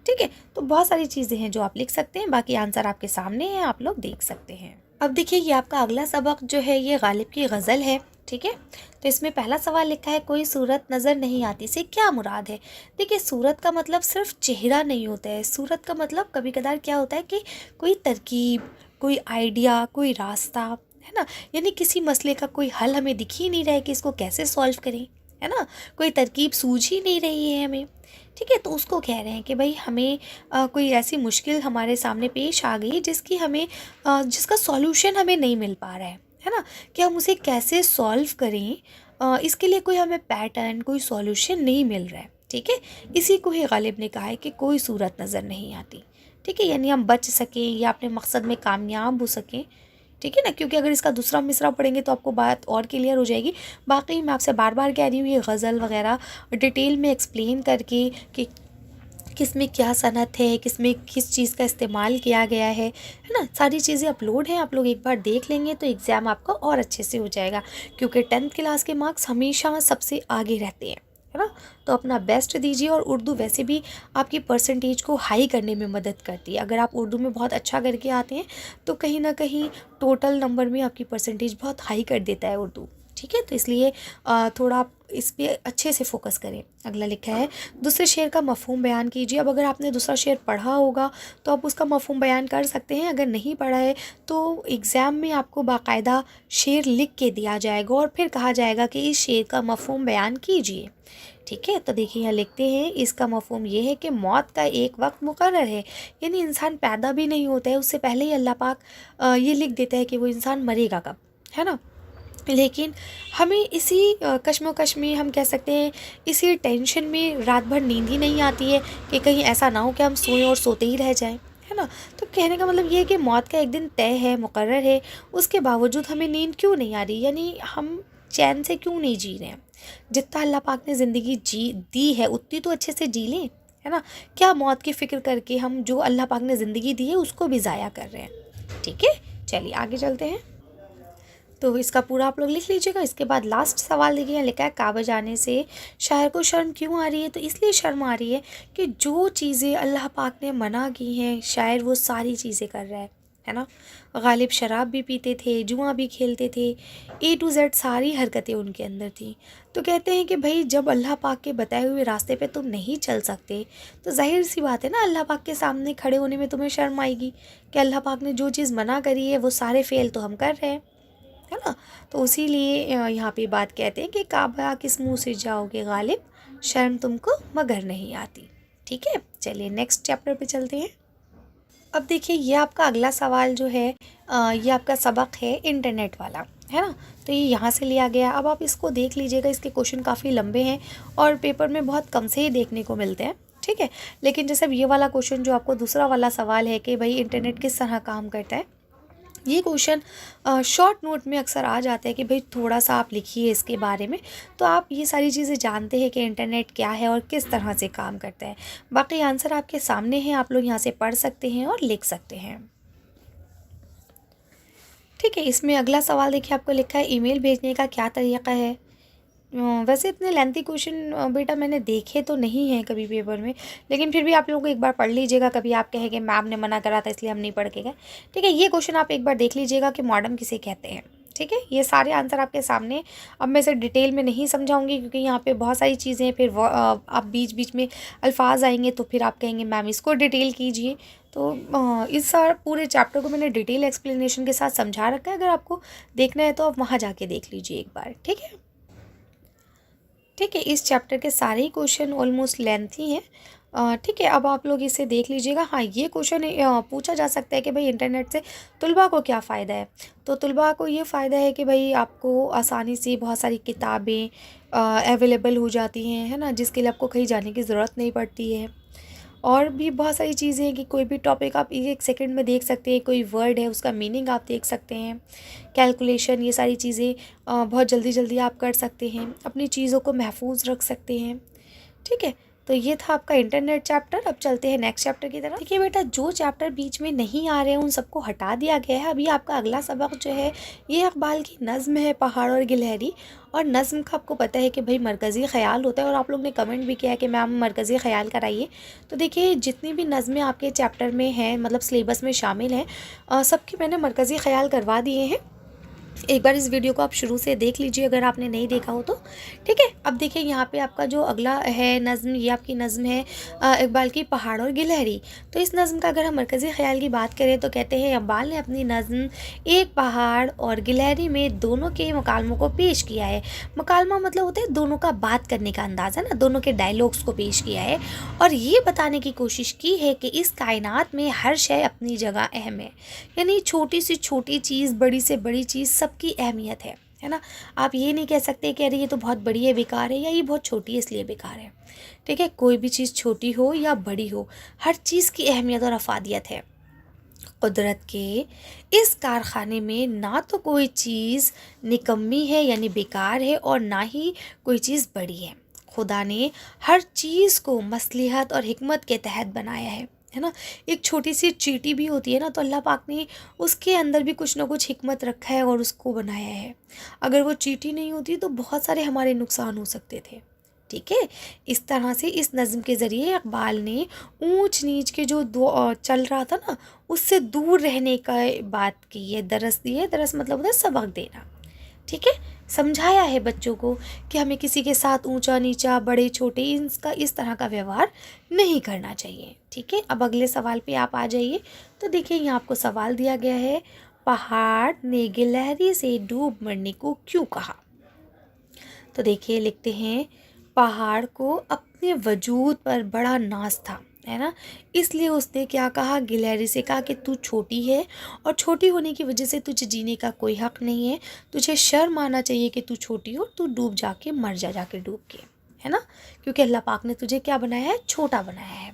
ठीक है, तो बहुत सारी चीज़ें हैं जो आप लिख सकते हैं, बाकी आंसर आपके सामने है, आप लोग देख सकते हैं। अब देखिए ये आपका अगला सबक जो है ये गालिब की गज़ल है। ठीक है, तो इसमें पहला सवाल लिखा है, कोई सूरत नज़र नहीं आती से क्या मुराद है। देखिए सूरत का मतलब सिर्फ चेहरा नहीं होता है, सूरत का मतलब कभी कदार क्या होता है कि कोई तरकीब, कोई आइडिया, कोई रास्ता, है ना, यानी किसी मसले का कोई हल हमें दिख ही नहीं रहा है कि इसको कैसे सॉल्व करें, है ना, कोई तरकीब सूझ ही नहीं रही है हमें। ठीक है, तो उसको कह रहे हैं कि भाई हमें कोई ऐसी मुश्किल हमारे सामने पेश आ गई जिसकी हमें जिसका सॉल्यूशन हमें नहीं मिल पा रहा है ना, कि हम उसे कैसे सॉल्व करें, इसके लिए कोई हमें पैटर्न, कोई सॉल्यूशन नहीं मिल रहा है। ठीक है, इसी को ही गालिब ने कहा है कि कोई सूरत नज़र नहीं आती। ठीक है, यानी हम बच सकें या अपने मकसद में कामयाब हो सकें। ठीक है ना, क्योंकि अगर इसका दूसरा मिसरा पढ़ेंगे तो आपको बात और क्लियर हो जाएगी। बाकी मैं आपसे बार बार कह रही हूँ ये गज़ल वगैरह डिटेल में एक्सप्लेन करके कि किस में क्या सनत है, किस में किस चीज़ का इस्तेमाल किया गया है ना, सारी चीज़ें अपलोड हैं, आप लोग एक बार देख लेंगे तो एग्ज़ाम आपका और अच्छे से हो जाएगा क्योंकि 10th क्लास के मार्क्स हमेशा सबसे आगे रहते हैं, है ना। तो अपना बेस्ट दीजिए, और उर्दू वैसे भी आपकी परसेंटेज को हाई करने में मदद करती है। अगर आप उर्दू में बहुत अच्छा करके आते हैं तो कहीं ना कहीं टोटल नंबर में आपकी परसेंटेज बहुत हाई कर देता है उर्दू। ठीक है, तो इसलिए थोड़ा आप इस पे अच्छे से फोकस करें। अगला लिखा है, दूसरे शेर का मफ़हूम बयान कीजिए। अब अगर आपने दूसरा शेर पढ़ा होगा तो आप उसका मफ़हूम बयान कर सकते हैं, अगर नहीं पढ़ा है तो एग्ज़ाम में आपको बाकायदा शेर लिख के दिया जाएगा और फिर कहा जाएगा कि इस शेर का मफ़हूम बयान कीजिए। ठीक है, तो देखिए यहाँ लिखते हैं, इसका मफ़हूम ये है कि मौत का एक वक्त मुकर्रर है, यानी इंसान पैदा भी नहीं होता है उससे पहले ही अल्लाह पाक ये लिख देता है कि वो इंसान मरेगा कब, है ना। लेकिन हमें इसी कश्मोकश में, हम कह सकते हैं इसी टेंशन में रात भर नींद ही नहीं आती है कि कहीं ऐसा ना हो कि हम सोएं और सोते ही रह जाएं, है ना। तो कहने का मतलब ये है कि मौत का एक दिन तय है, मुकर्रर है, उसके बावजूद हमें नींद क्यों नहीं आ रही, यानी हम चैन से क्यों नहीं जी रहे हैं। जितना अल्लाह पाक ने ज़िंदगी जी दी है उतनी तो अच्छे से जी लें, है ना। क्या मौत की फ़िक्र करके हम जो अल्लाह पाक ने ज़िंदगी दी है उसको भी ज़ाया कर रहे हैं। ठीक है, चलिए आगे चलते हैं। तो इसका पूरा आप लोग लिख लीजिएगा। इसके बाद लास्ट सवाल देखिए, लिखा है काबा जाने से शायर को शर्म क्यों आ रही है। तो इसलिए शर्म आ रही है कि जो चीज़ें अल्लाह पाक ने मना की हैं शायर वो सारी चीज़ें कर रहा है ना। गालिब शराब भी पीते थे, जुआ भी खेलते थे, A to Z सारी हरकतें उनके अंदर थी। तो कहते हैं कि भाई जब अल्लाह पाक के बताए हुए रास्ते पे तुम नहीं चल सकते तो जाहिर सी बात है ना, अल्लाह पाक के सामने खड़े होने में तुम्हें शर्म आएगी कि अल्लाह पाक ने जो चीज़ मना करी है वो सारे फेल तो हम कर रहे हैं, है ना। तो इसीलिए यहाँ पे बात कहते हैं कि काबा किस मुंह से जाओगे गालिब, शर्म तुमको मगर नहीं आती। ठीक है, चलिए नेक्स्ट चैप्टर पे चलते हैं। अब देखिए ये आपका अगला सवाल जो है ये आपका सबक है इंटरनेट वाला, है ना। तो ये यहाँ से लिया गया। अब आप इसको देख लीजिएगा, इसके क्वेश्चन काफ़ी लंबे हैं और पेपर में बहुत कम से ही देखने को मिलते हैं, ठीक है। लेकिन जैसे अब ये वाला क्वेश्चन जो आपको दूसरा वाला सवाल है कि भाई इंटरनेट किस तरह काम करता है, ये क्वेश्चन शॉर्ट नोट में अक्सर आ जाता है कि भाई थोड़ा सा आप लिखिए इसके बारे में। तो आप ये सारी चीज़ें जानते हैं कि इंटरनेट क्या है और किस तरह से काम करता है। बाकी आंसर आपके सामने है, आप लोग यहाँ से पढ़ सकते हैं और लिख सकते हैं, ठीक है। इसमें अगला सवाल देखिए, आपको लिखा है ईमेल भेजने का क्या तरीका है। वैसे इतने लेंथी क्वेश्चन बेटा मैंने देखे तो नहीं हैं कभी पेपर में, लेकिन फिर भी आप लोगों को एक बार पढ़ लीजिएगा। कभी आप कहेंगे मैम ने मना करा था इसलिए हम नहीं पढ़ के गए, ठीक है। ये क्वेश्चन आप एक बार देख लीजिएगा कि मॉडर्न किसे कहते हैं, ठीक है। ये सारे आंसर आपके सामने। अब मैं इसे डिटेल में नहीं समझाऊंगी क्योंकि यहाँ पे बहुत सारी चीज़ें हैं, फिर आप बीच बीच में अल्फाज आएंगे तो फिर आप कहेंगे मैम इसको डिटेल कीजिए। तो इस सार पूरे चैप्टर को मैंने डिटेल एक्सप्लेनेशन के साथ समझा रखा है। अगर आपको देखना है तो आप वहाँ जाके देख लीजिए एक बार, ठीक है। ठीक है, इस चैप्टर के सारे ही क्वेश्चन ऑलमोस्ट लेंथी हैं, ठीक है। अब आप लोग इसे देख लीजिएगा। हाँ, ये क्वेश्चन पूछा जा सकता है कि भाई इंटरनेट से तुलबा को क्या फ़ायदा है। तो तुलबा को ये फ़ायदा है कि भाई आपको आसानी से बहुत सारी किताबें अवेलेबल हो जाती हैं, है ना, जिसके लिए आपको कहीं जाने की ज़रूरत नहीं पड़ती है। और भी बहुत सारी चीज़ें हैं कि कोई भी टॉपिक आप एक सेकंड में देख सकते हैं, कोई वर्ड है उसका मीनिंग आप देख सकते हैं, कैलकुलेशन, ये सारी चीज़ें बहुत जल्दी जल्दी आप कर सकते हैं, अपनी चीज़ों को महफूज रख सकते हैं, ठीक है। तो ये था आपका इंटरनेट चैप्टर। अब चलते हैं नेक्स्ट चैप्टर की तरफ। देखिए बेटा, जो चैप्टर बीच में नहीं आ रहे हैं उन सबको हटा दिया गया है। अभी आपका अगला सबक जो है ये इकबाल की नज़्म है पहाड़ और गिलहरी। और नज़्म का आपको पता है कि भाई मरकज़ी ख़याल होता है, और आप लोग ने कमेंट भी किया है कि मैम मरकज़ी ख़याल कराइए। तो देखिए जितनी भी नज़में आपके चैप्टर में हैं, मतलब सिलेबस में शामिल हैं, सबके मैंने मरकज़ी ख़याल करवा दिए हैं। एक बार इस वीडियो को आप शुरू से देख लीजिए अगर आपने नहीं देखा हो तो, ठीक है। अब देखिए यहाँ पे आपका जो अगला है नज़्म, ये आपकी नज़्म है इकबाल की पहाड़ और गिलहरी। तो इस नज़्म का अगर हम मरकज़ी ख़याल की बात करें तो कहते हैं इकबाल ने अपनी नज़्म एक पहाड़ और गिलहरी में दोनों के मुकालमों को पेश किया है। मुकालमा मतलब होता है दोनों का बात करने का अंदाज़, है ना, दोनों के डायलॉग्स को पेश किया है और ये बताने की कोशिश की है कि इस कायनात में हर शय अपनी जगह अहम है। यानी छोटी से छोटी चीज़, बड़ी से बड़ी चीज़, सबकी अहमियत है ना। आप ये नहीं कह सकते कि अरे ये तो बहुत बड़ी है बेकार है, या ये बहुत छोटी है इसलिए बेकार है, ठीक है। कोई भी चीज़ छोटी हो या बड़ी हो, हर चीज़ की अहमियत और अफादियत है। कुदरत के इस कारखाने में ना तो कोई चीज़ निकम्मी है यानी बेकार है, और ना ही कोई चीज़ बड़ी है। खुदा ने हर चीज़ को मसलिहत और हिकमत के तहत बनाया है ना। एक छोटी सी चींटी भी होती है ना, तो अल्लाह पाक ने उसके अंदर भी कुछ ना कुछ हिकमत रखा है और उसको बनाया है। अगर वो चींटी नहीं होती तो बहुत सारे हमारे नुकसान हो सकते थे, ठीक है। इस तरह से इस नज़्म के ज़रिए इकबाल ने ऊंच नीच के जो चल रहा था ना, उससे दूर रहने का बात की है, दरस दी है। दरस मतलब होता है सबक देना, ठीक है। समझाया है बच्चों को कि हमें किसी के साथ ऊंचा नीचा, बड़े छोटे, इसका इस तरह का व्यवहार नहीं करना चाहिए, ठीक है। अब अगले सवाल पे आप आ जाइए। तो देखिए यहाँ आपको सवाल दिया गया है, पहाड़ ने गिलहरी से डूब मरने को क्यों कहा। तो देखिए लिखते हैं, पहाड़ को अपने वजूद पर बड़ा नाज था, है ना, इसलिए उसने क्या कहा, गिलहरी से कहा कि तू छोटी है और छोटी होने की वजह से तुझे जीने का कोई हक नहीं है, तुझे शर्म आना चाहिए कि तू छोटी हो, तू डूब जाके मर जा, जाके डूब के, है ना, क्योंकि अल्लाह पाक ने तुझे क्या बनाया है, छोटा बनाया है।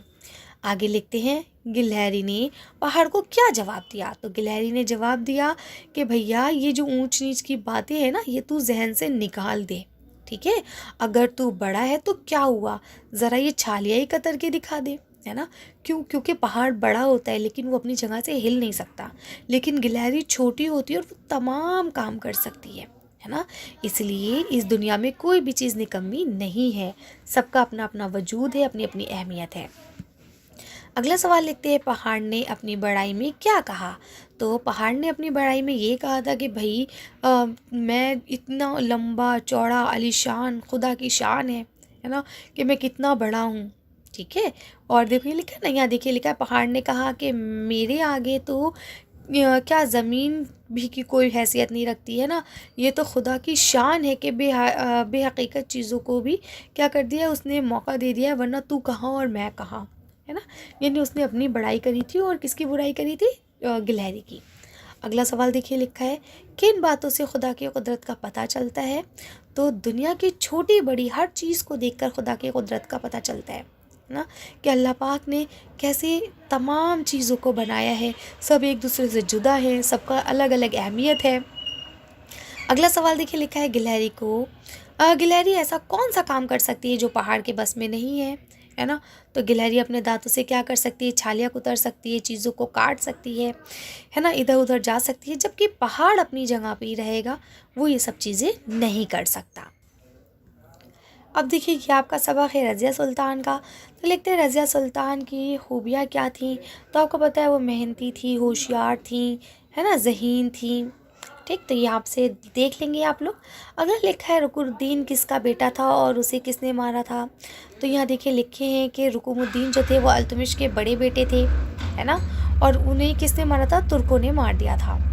आगे लिखते हैं, गिलहरी ने पहाड़ को क्या जवाब दिया। तो गिलहरी ने जवाब दिया कि भैया ये जो ऊंच नीच की बातें हैं ना, ये तू जहन से निकाल दे, ठीक है। अगर तू बड़ा है तो क्या हुआ, ज़रा ये छालिया ही कतर के दिखा दे, है ना। क्योंकि पहाड़ बड़ा होता है लेकिन वो अपनी जगह से हिल नहीं सकता, लेकिन गिलहरी छोटी होती है और वो तमाम काम कर सकती है ना। इसलिए इस दुनिया में कोई भी चीज़ निकम्मी नहीं है, सबका अपना अपना वजूद है, अपनी अपनी अहमियत है। अगला सवाल लिखते हैं, पहाड़ ने अपनी बड़ाई में क्या कहा। तो पहाड़ ने अपनी बड़ाई में ये कहा था कि भाई मैं इतना लंबा चौड़ा आलीशान, खुदा की शान है ना, कि मैं कितना बड़ा हूँ, ठीक है। और देखो ये लिखा है ना, यहाँ देखिए लिखा है, पहाड़ ने कहा कि मेरे आगे तो क्या ज़मीन भी की कोई हैसियत नहीं रखती, है ना। ये तो खुदा की शान है कि बेहकीकत चीज़ों को भी क्या कर दिया उसने, मौका दे दिया है, वरना तू कहाँ और मैं कहाँ, है ना, यानी उसने अपनी बड़ाई करी थी और किसकी बुराई करी थी, गिलहरी की। अगला सवाल देखिए, लिखा है किन बातों से खुदा की कुदरत का पता चलता है। तो दुनिया की छोटी बड़ी हर चीज़ को देखकर खुदा की कुदरत का पता चलता है ना, कि अल्लाह पाक ने कैसे तमाम चीज़ों को बनाया है। सब एक दूसरे से जुदा है, सबका अलग अलग अहमियत है। अगला सवाल देखिए, लिखा है गिलहरी ऐसा कौन सा काम कर सकती है जो पहाड़ के बस में नहीं है ना। तो गिलहरी अपने दांतों से क्या कर सकती है, छालियाँ कुतर सकती है, चीज़ों को काट सकती है ना, इधर उधर जा सकती है, जबकि पहाड़ अपनी जगह पे ही रहेगा, वो ये सब चीज़ें नहीं कर सकता। अब देखिए, ये आपका सबक है रज़िया सुल्तान का। तो लिखते हैं रज़िया सुल्तान की खूबियाँ क्या थी। तो आपको पता है वो मेहनती थी, होशियार थी, है ना, ज़हीन थी। ठीक, तो ये आपसे देख लेंगे आप लोग। अगर लिखा है रुकुनुद्दीन किसका बेटा था और उसे किसने मारा था। तो यहाँ देखिए लिखे हैं कि रुकुनुद्दीन जो थे वो अल्तमिश के बड़े बेटे थे, है ना, और उन्हें किसने मारा था, तुर्कों ने मार दिया था।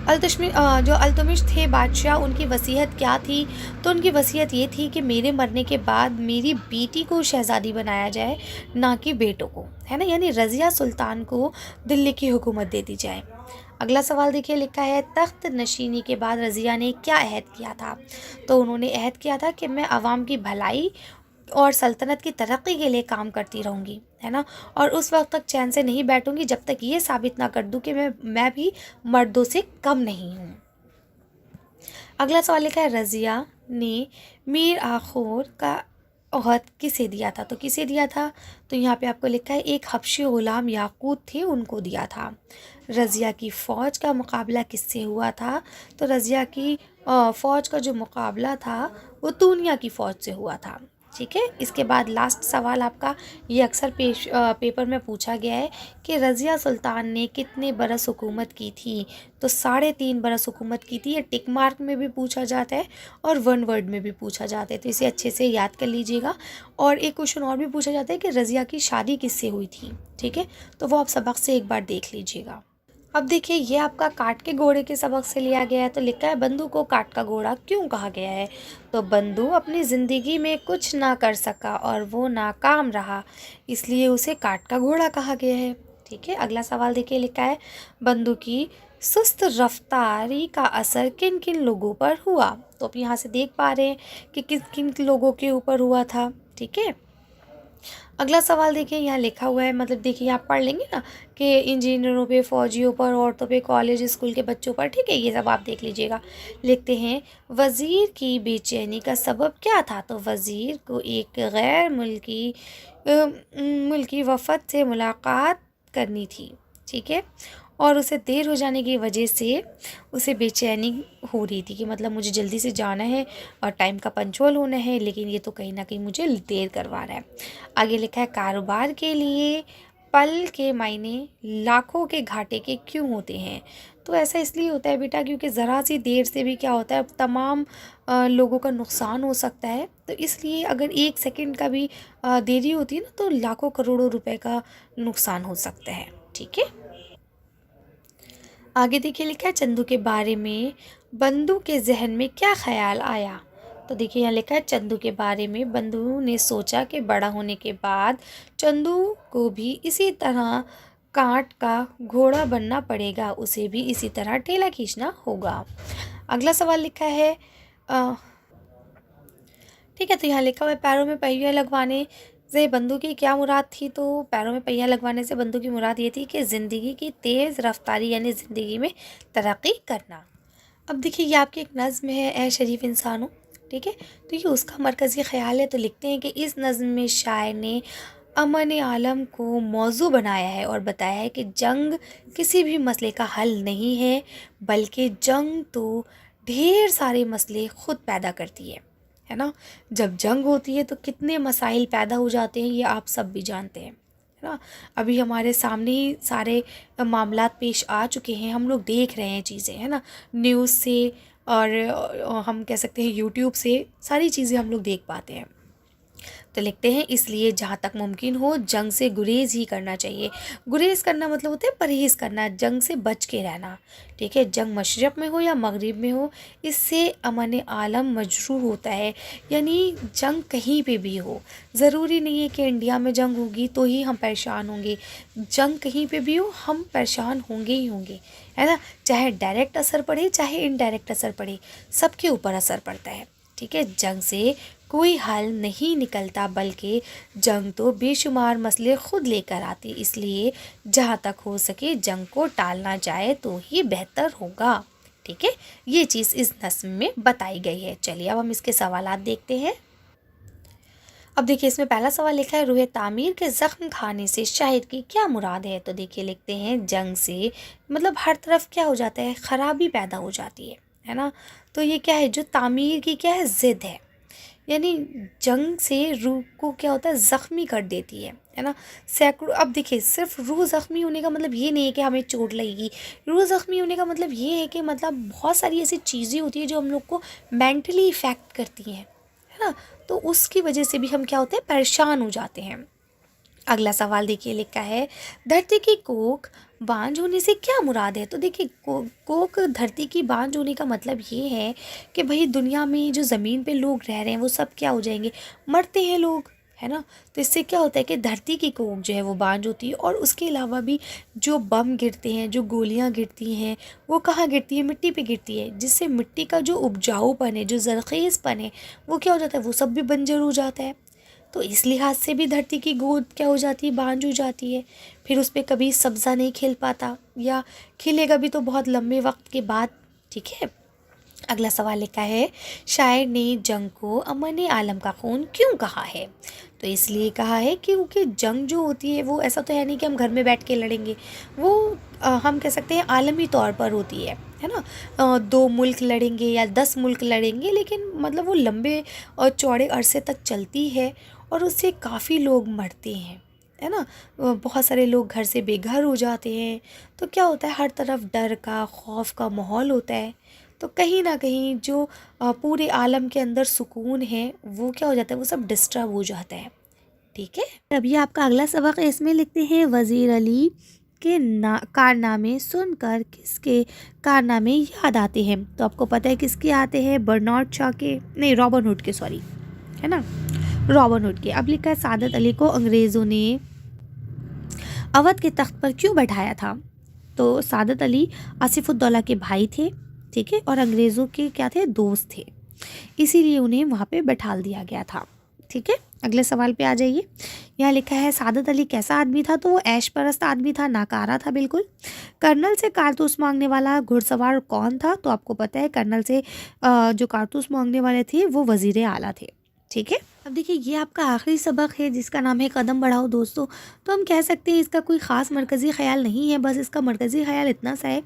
जो अल्तमिश थे बादशाह, उनकी वसीयत क्या थी। तो उनकी वसीयत ये थी कि मेरे मरने के बाद मेरी बेटी को शहज़ादी बनाया जाए, ना कि बेटों को, है ना, यानी रज़िया सुल्तान को दिल्ली की हुकूमत दे दी जाए। अगला सवाल देखिए, लिखा है तख्त नशीनी के बाद रज़िया ने क्या अहद किया था। तो उन्होंने अहद किया था कि मैं अवाम की भलाई और सल्तनत की तरक्की के लिए काम करती रहूँगी, है ना, और उस वक्त तक चैन से नहीं बैठूंगी जब तक ये साबित ना कर दूँ कि मैं भी मर्दों से कम नहीं हूँ। अगला सवाल लिखा है रज़िया ने मीर आखोर का ओहद किसे दिया था। तो किसे दिया था, तो यहाँ पे आपको लिखा है एक हबशी गुलाम याकूत थे, उनको दिया था। रज़िया की फ़ौज का मुकाबला किससे हुआ था। तो रज़िया की फ़ौज का जो मुकाबला था वो तूनिया की फ़ौज से हुआ था। ठीक है, इसके बाद लास्ट सवाल आपका, ये अक्सर पेपर में पूछा गया है कि रज़िया सुल्तान ने कितने बरस हुकूमत की थी। तो 3.5 बरस हुकूमत की थी। ये टिक मार्क में भी पूछा जाता है और वन वर्ड में भी पूछा जाता है, तो इसे अच्छे से याद कर लीजिएगा। और एक क्वेश्चन और भी पूछा जाता है कि रज़िया की शादी किससे हुई थी। ठीक है, तो वो आप सबक से एक बार देख लीजिएगा। अब देखिए, ये आपका काट के घोड़े के सबक से लिया गया है। तो लिखा है बंदू को काट का घोड़ा क्यों कहा गया है। तो बंदू अपनी ज़िंदगी में कुछ ना कर सका और वो नाकाम रहा, इसलिए उसे काट का घोड़ा कहा गया है। ठीक है, अगला सवाल देखिए, लिखा है बंदू की सुस्त रफ्तारी का असर किन किन लोगों पर हुआ। तो आप यहाँ से देख पा रहे हैं कि किन किन लोगों के ऊपर हुआ था। ठीक है, अगला सवाल देखिए, यहाँ लिखा हुआ है, मतलब देखिए आप पढ़ लेंगे ना, कि इंजीनियरों पे, फौजियों पर, औरतों पे, कॉलेज स्कूल के बच्चों पर। ठीक है, ये सब आप देख लीजिएगा। लिखते हैं वज़ीर की बेचैनी का सबब क्या था। तो वज़ीर को एक गैर मुल्की वफ़द से मुलाकात करनी थी। ठीक है, और उसे देर हो जाने की वजह से उसे बेचैनी हो रही थी कि मतलब मुझे जल्दी से जाना है और टाइम का पंचुअल होना है, लेकिन ये तो कहीं ना कहीं मुझे देर करवा रहा है। आगे लिखा है कारोबार के लिए पल के मायने लाखों के घाटे के क्यों होते हैं। तो ऐसा इसलिए होता है बेटा, क्योंकि ज़रा सी देर से भी क्या होता है, तमाम लोगों का नुकसान हो सकता है। तो इसलिए अगर 1 सेकंड का भी देरी होती है ना, तो लाखों करोड़ों रुपए का नुकसान हो सकता है। ठीक है, आगे देखिए, लिखा है चंदू के बारे में बंदू के जहन में क्या ख्याल आया। तो देखिए यहाँ लिखा है चंदू के बारे में बंदू ने सोचा कि बड़ा होने के बाद चंदू को भी इसी तरह कांट का घोड़ा बनना पड़ेगा, उसे भी इसी तरह ठेला खींचना होगा। अगला सवाल लिखा है ठीक है, तो यहाँ लिखा हुआ है पैरों में पहिया लगवाने से बंदू की क्या मुराद थी। तो पैरों में पहिया लगवाने से बंदू की मुराद ये थी कि ज़िंदगी की तेज़ रफ्तारी, यानी ज़िंदगी में तरक्की करना। अब देखिए, ये आपकी एक नज़्म है, ए शरीफ इंसानों। ठीक है, तो ये उसका मरकज़ी ख़्याल है। तो लिखते हैं कि इस नज़्म में शायर ने अमन आलम को मौजू बनाया है और बताया है कि जंग किसी भी मसले का हल नहीं है, बल्कि जंग तो ढेर सारे मसले ख़ुद पैदा करती है ना। जब जंग होती है तो कितने मसाइल पैदा हो जाते हैं, ये आप सब भी जानते हैं, है ना। अभी हमारे सामने ही सारे मामलात पेश आ चुके हैं, हम लोग देख रहे हैं चीज़ें, है ना, न्यूज़ से और हम कह सकते हैं यूट्यूब से सारी चीज़ें हम लोग देख पाते हैं। तो लिखते हैं इसलिए जहाँ तक मुमकिन हो जंग से गुरेज ही करना चाहिए। गुरेज करना मतलब होता है परहेज़ करना, जंग से बच के रहना। ठीक है, जंग मशरक़ में हो या मगरिब में हो, इससे अमन आलम मजरूह होता है। यानी जंग कहीं पे भी हो, ज़रूरी नहीं है कि इंडिया में जंग होगी तो ही हम परेशान होंगे। जंग कहीं पे भी हो हम परेशान होंगे ही होंगे, है ना। चाहे डायरेक्ट असर पड़े चाहे इनडायरेक्ट असर पड़े, सबके ऊपर असर पड़ता है। ठीक है, जंग से कोई हल नहीं निकलता, बल्कि जंग तो बेशुमार मसले खुद लेकर आती। इसलिए जहाँ तक हो सके जंग को टालना जाए तो ही बेहतर होगा। ठीक है, ये चीज़ इस नस्म में बताई गई है। चलिए अब हम इसके सवालात देखते हैं। अब देखिए इसमें पहला सवाल लिखा है रूहे तामीर के ज़ख्म खाने से शायर की क्या मुराद है। तो देखिए लिखते हैं जंग से मतलब हर तरफ क्या हो जाता है, ख़राबी पैदा हो जाती है ना। तो ये क्या है, जो तामीर की क्या है ज़िद है, यानी जंग से रूह को क्या होता है ज़ख्मी कर देती है ना। सैकड़ों, अब देखिए सिर्फ रूह ज़ख्मी होने का मतलब ये नहीं है कि हमें चोट लगेगी। रूह ज़ख्मी होने का मतलब ये है कि मतलब बहुत सारी ऐसी चीज़ें होती है जो हम लोग को मेंटली इफ़ेक्ट करती हैं, है ना। तो उसकी वजह से भी हम क्या होते हैं, परेशान हो जाते हैं। अगला सवाल देखिए लिखा है धरती की कोख बांझ होने से क्या मुराद है। तो देखिए कोख धरती की बांझ होने का मतलब ये है कि भाई दुनिया में जो ज़मीन पे लोग रह रहे हैं वो सब क्या हो जाएंगे, मरते हैं लोग, है ना। तो इससे क्या होता है कि धरती की कोख जो है वो बांझ होती है। और उसके अलावा भी जो बम गिरते हैं, जो गोलियां गिरती हैं, वो कहाँ गिरती है, मिट्टी पे गिरती है, जिससे मिट्टी का जो उपजाऊपन है, जो ज़रख़ेज़पन है, वो क्या हो जाता है, वो सब भी बंजर हो जाता है। तो इस लिहाज से भी धरती की गोद क्या हो जाती है, बांझ हो जाती है। फिर उस पर कभी सब्ज़ा नहीं खिल पाता, या खिलेगा भी तो बहुत लंबे वक्त के बाद। ठीक है, अगला सवाल लिखा है शायर ने जंग को अमन आलम का खून क्यों कहा है। तो इसलिए कहा है क्योंकि जंग जो होती है वो ऐसा तो है नहीं कि हम घर में बैठ के लड़ेंगे, वो हम कह सकते हैं आलमी तौर पर होती है ना। 2 मुल्क लड़ेंगे या 10 मुल्क लड़ेंगे, लेकिन मतलब वो लंबे और चौड़े अरसे तक चलती है और उससे काफ़ी लोग मरते हैं, है ना। बहुत सारे लोग घर से बेघर हो जाते हैं। तो क्या होता है, हर तरफ डर का, खौफ का माहौल होता है। तो कहीं ना कहीं जो पूरे आलम के अंदर सुकून है वो क्या हो जाता है, वो सब डिस्टर्ब हो जाता है। ठीक है, अब ये आपका अगला सबक है। इसमें लिखते हैं वज़ीर अली के कारनामे सुनकर किसके कारनामे याद आते हैं। तो आपको पता है किसके आते हैं, बर्नार्ड शॉ के, नहीं रॉबिन हुड के, सॉरी, है ना, रॉबिन हुड के। अब लिखा है सादत अली को अंग्रेज़ों ने अवध के तख्त पर क्यों बैठाया था। तो सादत अली आसिफुद्दौला के भाई थे, ठीक है, और अंग्रेज़ों के क्या थे, दोस्त थे, इसीलिए उन्हें वहाँ पे बैठाल दिया गया था। ठीक है, अगले सवाल पे आ जाइए। यहाँ लिखा है सादत अली कैसा आदमी था। तो वो ऐश परस्त आदमी था, नाकारा था बिल्कुल। कर्नल से कारतूस मांगने वाला घुड़सवार कौन था। तो आपको पता है कर्नल से जो कारतूस मांगने वाले थे वो वज़ीर आला थे। ठीक है, अब देखिए ये आपका आखिरी सबक है जिसका नाम है कदम बढ़ाओ दोस्तों। तो हम कह सकते हैं इसका कोई ख़ास मरकज़ी ख़्याल नहीं है, बस इसका मरकज़ी ख़्याल इतना सा है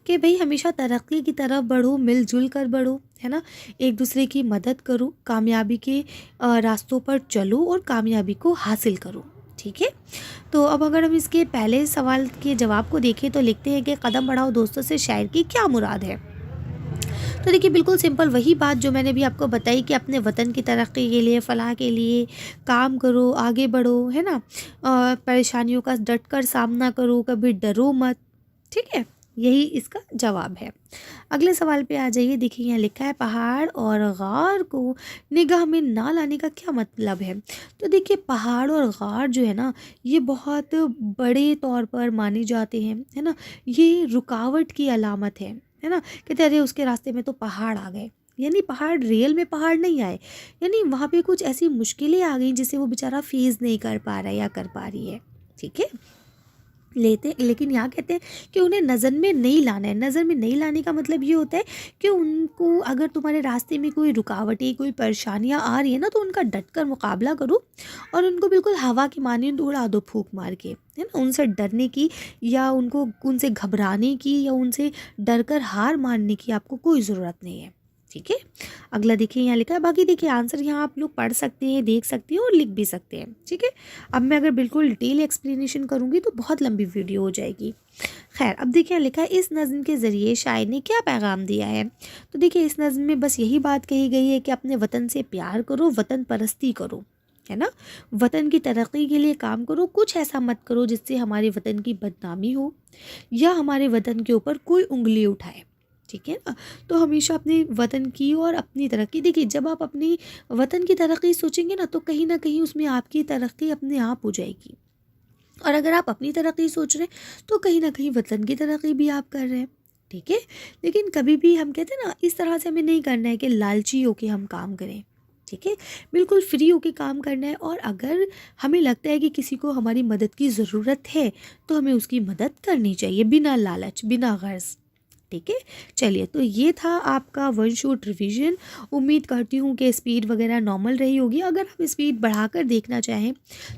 कि भाई हमेशा तरक्की की तरफ बढ़ो, मिलजुल कर बढ़ो, है ना, एक दूसरे की मदद करो, कामयाबी के रास्तों पर चलो और कामयाबी को हासिल करो। ठीक है, तो अब अगर हम इसके पहले सवाल के जवाब को देखें तो लिखते हैं कि कदम बढ़ाओ दोस्तों से शायर की क्या मुराद है। तो देखिए बिल्कुल सिंपल वही बात जो मैंने भी आपको बताई कि अपने वतन की तरक्की के लिए, फ़लाह के लिए काम करो, आगे बढ़ो, है ना। परेशानियों का डट कर सामना करो, कभी डरो मत। ठीक है, यही इसका जवाब है। अगले सवाल पे आ जाइए। देखिए यहाँ लिखा है पहाड़ और गार को निगाह में ना लाने का क्या मतलब है। तो देखिए पहाड़ और गार जो है ना, ये बहुत बड़े तौर पर माने जाते हैं, है ना। ये रुकावट की अलामत है ना। कहते अरे उसके रास्ते में तो पहाड़ आ गए, यानी पहाड़ रियल में पहाड़ नहीं आए, यानी वहाँ पे कुछ ऐसी मुश्किलें आ गई जिसे वो बेचारा फेस नहीं कर पा रहा है या कर पा रही है। ठीक है, लेकिन यहाँ कहते हैं कि उन्हें नज़र में नहीं लाना है। नज़र में नहीं लाने का मतलब ये होता है कि उनको, अगर तुम्हारे रास्ते में कोई रुकावटें, कोई परेशानियाँ आ रही है ना, तो उनका डट कर मुकाबला करो और उनको बिल्कुल हवा की मानिंद उड़ा दो फूंक मार के, है ना। उनसे डरने की या उनसे घबराने की या उनसे डर कर हार मानने की आपको कोई ज़रूरत नहीं है। ठीक है, अगला देखिए यहाँ लिखा है। बाकी देखिए आंसर यहाँ आप लोग पढ़ सकते हैं, देख सकते हैं और लिख भी सकते हैं। ठीक है, अब मैं अगर बिल्कुल डिटेल एक्सप्लेनेशन करूँगी तो बहुत लंबी वीडियो हो जाएगी। खैर, अब देखिए यहाँ लिखा है इस नज़्म के ज़रिए शायर ने क्या पैगाम दिया है। तो देखिए इस नज़्म में बस यही बात कही गई है कि अपने वतन से प्यार करो, वतन परस्ती करो, है ना। वतन की तरक्की के लिए काम करो, कुछ ऐसा मत करो जिससे हमारे वतन की बदनामी हो या हमारे वतन के ऊपर कोई उंगली उठाए, ठीक है ना। तो हमेशा अपने वतन की और अपनी तरक्की, देखिए जब आप अपनी वतन की तरक्की सोचेंगे ना तो कहीं ना कहीं उसमें आपकी तरक्की अपने आप हो जाएगी, और अगर आप अपनी तरक्की सोच रहे हैं तो कहीं ना कहीं वतन की तरक्की भी आप कर रहे हैं, ठीक है। लेकिन कभी भी हम कहते हैं ना, इस तरह से हमें नहीं करना है कि लालची होके हम काम करें, ठीक है। बिल्कुल फ्री होके काम करना है, और अगर हमें लगता है कि किसी को हमारी मदद की ज़रूरत है तो हमें उसकी मदद करनी चाहिए, बिना लालच, बिना गर्ज, ठीक है। चलिए, तो ये था आपका वन शॉट रिवीजन। उम्मीद करती हूँ कि स्पीड वगैरह नॉर्मल रही होगी। अगर आप स्पीड बढ़ाकर देखना चाहें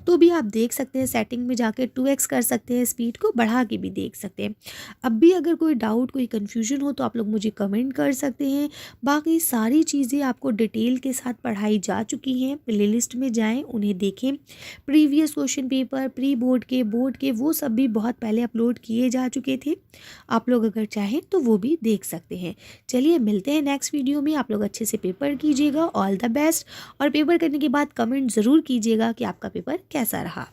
तो भी आप देख सकते हैं, सेटिंग में जाकर 2x कर सकते हैं, स्पीड को बढ़ा के भी देख सकते हैं। अब भी अगर कोई डाउट, कोई कन्फ्यूजन हो तो आप लोग मुझे कमेंट कर सकते हैं। बाकी सारी चीज़ें आपको डिटेल के साथ पढ़ाई जा चुकी हैं, प्ले लिस्ट में जाएँ, उन्हें देखें। Previous question paper, pre board के, बोर्ड के, वो सब भी बहुत पहले अपलोड किए जा चुके थे। आप लोग अगर चाहें तो वो भी देख सकते हैं। चलिए, मिलते हैं नेक्स्ट वीडियो में। आप लोग अच्छे से पेपर कीजिएगा, ऑल द बेस्ट। और पेपर करने के बाद कमेंट ज़रूर कीजिएगा कि आपका पेपर कैसा रहा।